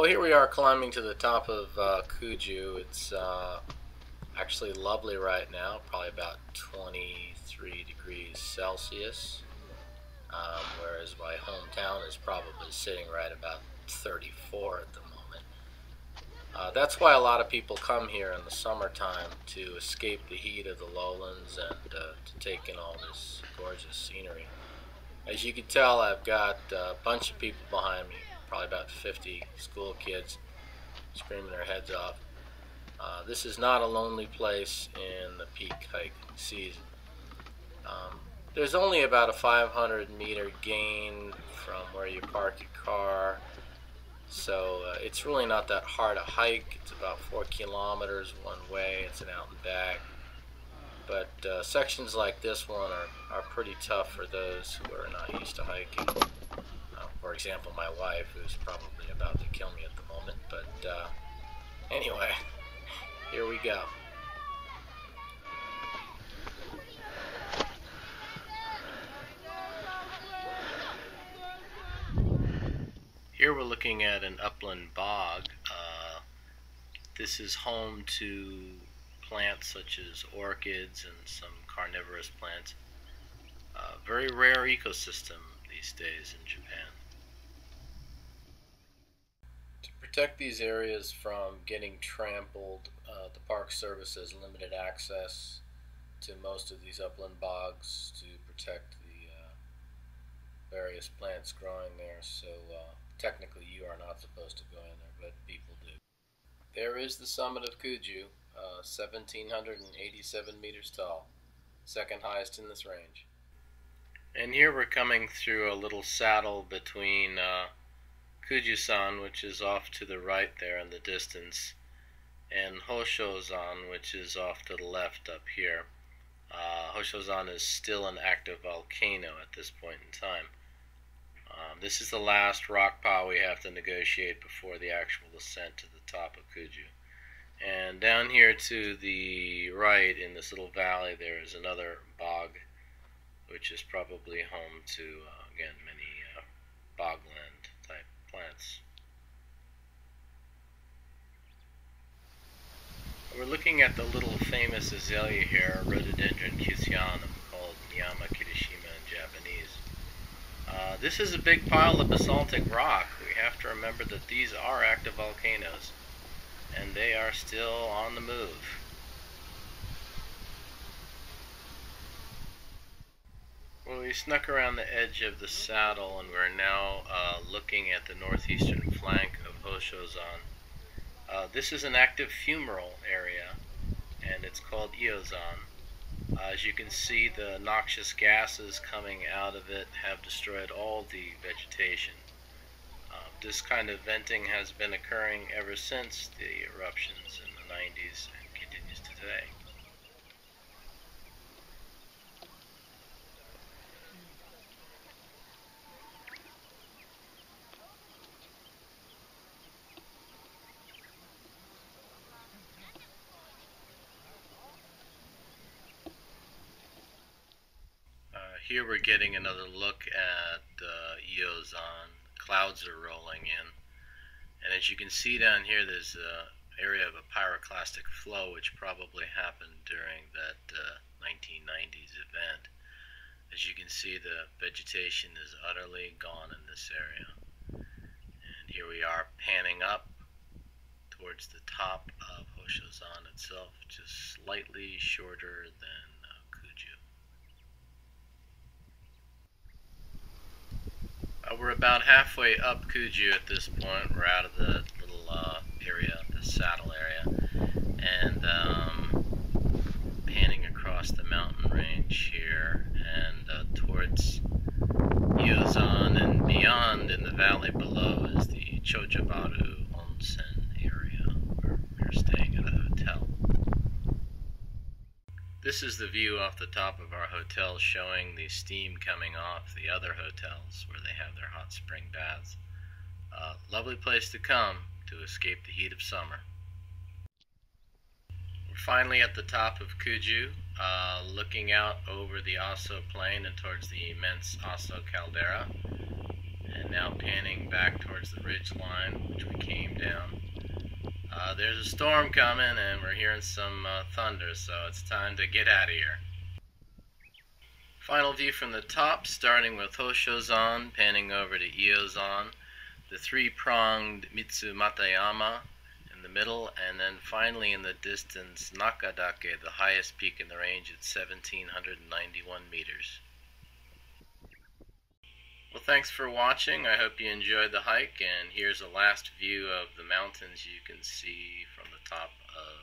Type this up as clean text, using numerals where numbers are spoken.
Well, here we are climbing to the top of Kuju. It's actually lovely right now, probably about 23 degrees Celsius, whereas my hometown is probably sitting right about 34 at the moment. That's why a lot of people come here in the summertime to escape the heat of the lowlands and to take in all this gorgeous scenery. As you can tell, I've got a bunch of people behind me, probably about 50 school kids screaming their heads off. This is not a lonely place in the peak hiking season. Um, there's only about a 500-meter gain from where you park your car, so it's really not that hard a hike. It's about 4 kilometers one way. It's an out and back. But sections like this one are pretty tough for those who are not used to hiking. For example, my wife, who's probably about to kill me at the moment. But anyway, here we go. Here we're looking at an upland bog. This is home to plants such as orchids and some carnivorous plants. Very rare ecosystem these days in Japan. To protect these areas from getting trampled, the Park Service has limited access to most of these upland bogs to protect the various plants growing there, so technically you are not supposed to go in there, but people do. There is the summit of Kuju, 1,787 meters tall, second highest in this range. And here we're coming through a little saddle between Kuju-san, which is off to the right there in the distance, and Hosho-san, which is off to the left up here. Hosho-san is still an active volcano at this point in time. This is the last rock pile we have to negotiate before the actual ascent to the top of Kuju. And down here to the right in this little valley there is another bog, which is probably home to, again, many bogland type plants. We're looking at the little famous azalea here, Rhododendron Kyusyanum, called Miyama Kirishima in Japanese. This is a big pile of basaltic rock. We have to remember that these are active volcanoes, and they are still on the move. Well, we snuck around the edge of the saddle, and we're now looking at the northeastern flank of Hosho-san. This is an active fumarole area, and it's called Iozan. As you can see, the noxious gases coming out of it have destroyed all the vegetation. This kind of venting has been occurring ever since the eruptions in the 90s and continues today. Here we're getting another look at Iozan. Clouds are rolling in, and as you can see down here, there's an area of a pyroclastic flow which probably happened during that 1990s event. As you can see, the vegetation is utterly gone in this area, and here we are panning up towards the top of Hosho-san itself, just slightly shorter than Kuju. We're about halfway up Kuju at this point. We're out of the little area, the saddle area, and panning across the mountain range here and towards Iozan, and beyond in the valley below is the Chojabaru Onsen area, where we're staying at a hotel. This is the view off the top of our hotel, showing the steam coming off the other hotels where they have their hot spring baths. Lovely place to come to escape the heat of summer. We're finally at the top of Kuju, looking out over the Aso plain and towards the immense Aso caldera. and now panning back towards the ridge line, which we came down. There's a storm coming, and we're hearing some thunder, so it's time to get out of here. Final view from the top, starting with Hoshozan, panning over to Iozan, the three-pronged Mitsumatayama in the middle, and then finally in the distance, Nakadake, the highest peak in the range at 1,791 meters. Well, thanks for watching. I hope you enjoyed the hike, and here's a last view of the mountains you can see from the top of